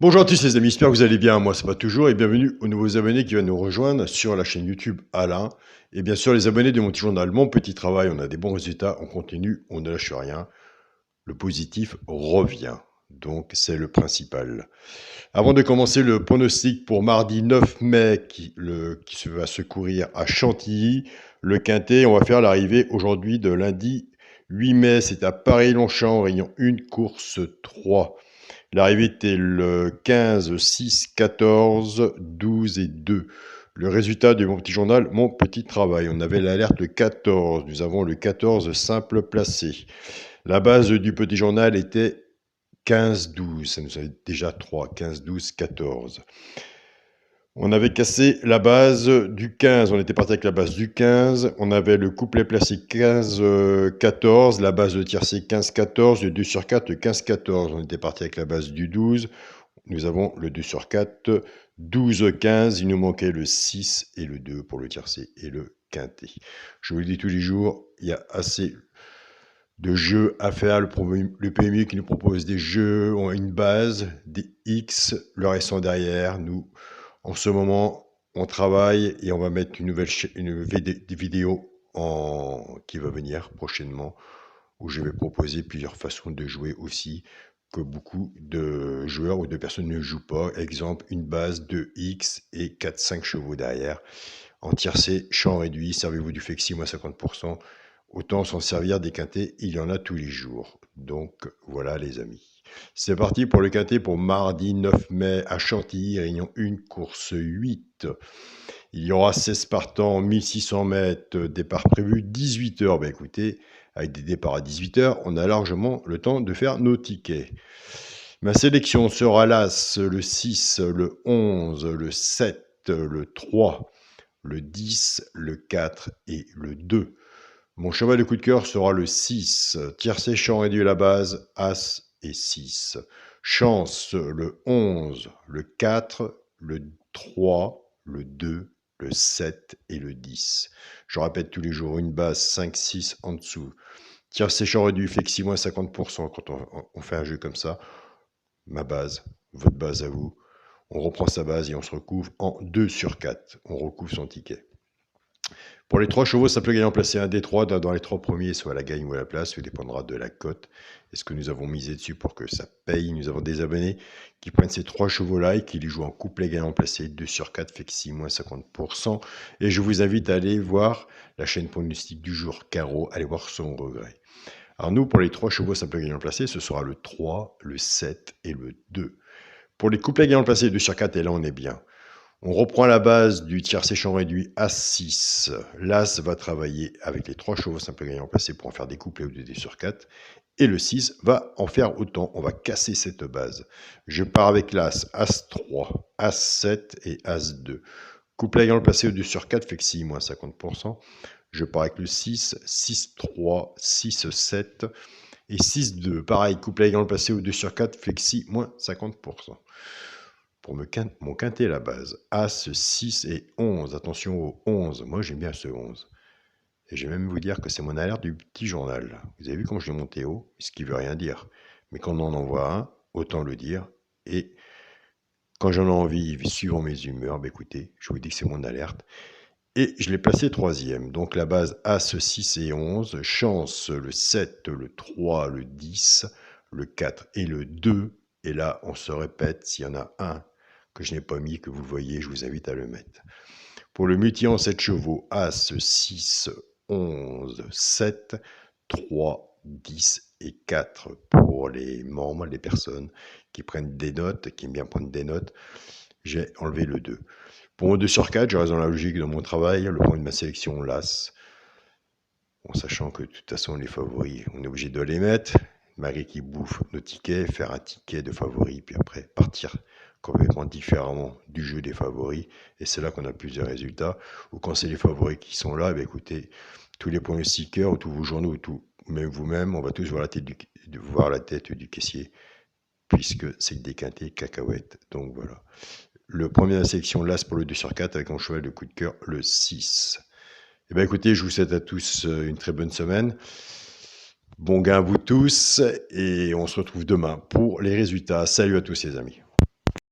Bonjour à tous les amis, j'espère que vous allez bien, moi ça va toujours et bienvenue aux nouveaux abonnés qui viennent nous rejoindre sur la chaîne YouTube Alain et bien sûr les abonnés de mon petit journal Mon Petit Travail, on a des bons résultats, on continue, on ne lâche rien, le positif revient, donc c'est le principal. Avant de commencer le pronostic pour mardi 9 mai qui se va secourir à Chantilly, le Quintet, on va faire l'arrivée aujourd'hui de lundi 8 mai, c'est à Paris-Longchamp, Réunion 1, course 3. L'arrivée était le 15, 6, 14, 12 et 2. Le résultat de mon petit journal, mon petit travail. On avait l'alerte 14. Nous avons le 14 simple placé. La base du petit journal était 15, 12. Ça nous fait déjà 3. 15, 12, 14. On avait cassé la base du 15, on était parti avec la base du 15, on avait le couplet placé 15, 14, la base de tiercé 15, 14, le 2 sur 4, le 15, 14, on était parti avec la base du 12, nous avons le 2 sur 4, 12, 15, il nous manquait le 6 et le 2 pour le tiercé et le quintet. Je vous le dis tous les jours, il y a assez de jeux à faire, le PMU qui nous propose des jeux, ont une base, des X, le restant derrière, nous... En ce moment, on travaille et on va mettre des vidéos qui va venir prochainement où je vais proposer plusieurs façons de jouer aussi que beaucoup de joueurs ou de personnes ne jouent pas. Exemple, une base de X et 4-5 chevaux derrière. En tiercé, champ réduit, servez-vous du flexi moins 50%. Autant s'en servir des quintets, il y en a tous les jours. Donc voilà les amis. C'est parti pour le quintet pour mardi 9 mai à Chantilly, Réunion 1, course 8. Il y aura 16 partants, 1600 mètres, départ prévu 18 h. Ben écoutez, avec des départs à 18 h, on a largement le temps de faire nos tickets. Ma sélection sera l'As, le 6, le 11, le 7, le 3, le 10, le 4 et le 2. Mon cheval de coup de cœur sera le 6, tiercé champ réduit à la base, As et 6. Chance, le 11, le 4, le 3, le 2, le 7 et le 10. Je répète tous les jours, une base 5, 6 en dessous. Tiercé champ réduit, flexi moins 50% quand on fait un jeu comme ça. Ma base, votre base à vous. On reprend sa base et on se recouvre en 2 sur 4. On recouvre son ticket. Pour les 3 chevaux, ça peut gagner en placer un des 3 dans les 3 premiers, soit la gagne ou la place, ça dépendra de la cote. Est-ce que nous avons misé dessus pour que ça paye? Nous avons des abonnés qui prennent ces 3 chevaux-là et qui les jouent en couplet gagnant placé 2 sur 4, fait que 6 moins 50%. Et je vous invite à aller voir la chaîne pronostic du jour Caro, allez voir son regret. Alors nous, pour les 3 chevaux simple gagnant placé, ce sera le 3, le 7 et le 2. Pour les couplets gagnant placé 2 sur 4, et là on est bien. On reprend la base du tiercé champ réduit As6. L'As va travailler avec les 3 chevaux simples gagnants placés pour en faire des couplets ou des 2 sur 4. Et le 6 va en faire autant. On va casser cette base. Je pars avec l'As, As3, As7 et As2. Couplet gagnant placé au 2 sur 4, fait que 6 moins 50%. Je pars avec le 6, 6-3, 6-7 et 6-2. Pareil, couplet gagnant placé au 2 sur 4, flexi moins 50%. Pour mon quintet à la base, As, 6 et 11. Attention au 11. Moi, j'aime bien ce 11. Et je vais même vous dire que c'est mon alerte du petit journal. Vous avez vu comment je l'ai monté haut, ce qui ne veut rien dire. Mais quand on en envoie un, autant le dire. Et quand j'en ai envie, suivant mes humeurs, bah écoutez, je vous dis que c'est mon alerte. Et je l'ai placé 3e. Donc la base As, 6 et 11. Chance, le 7, le 3, le 10, le 4 et le 2. Et là, on se répète, s'il y en a un que je n'ai pas mis, que vous voyez, je vous invite à le mettre. Pour le multi en 7 chevaux, As, 6, 11, 7, 3, 10 et 4 pour les membres, les personnes qui prennent des notes, qui aiment bien prendre des notes. J'ai enlevé le 2. Pour mon 2 sur 4, je reste dans la logique de mon travail, le point de ma sélection, l'As. En sachant que de toute façon, les favoris, on est obligé de les mettre. Marie qui bouffe nos tickets, faire un ticket de favoris, puis après partir complètement différemment du jeu des favoris. Et c'est là qu'on a plus de résultats. Ou quand c'est les favoris qui sont là, eh écoutez, tous les pronostiqueurs, ou tous vos journaux, ou même vous-même, on va tous voir la tête du caissier, puisque c'est des quintés cacahuètes. Donc voilà. Le premier de la sélection, l'As pour le 2 sur 4, avec mon cheval de coup de cœur, le 6. Eh bien écoutez, je vous souhaite à tous une très bonne semaine. Bon gain à vous tous et on se retrouve demain pour les résultats. Salut à tous les amis.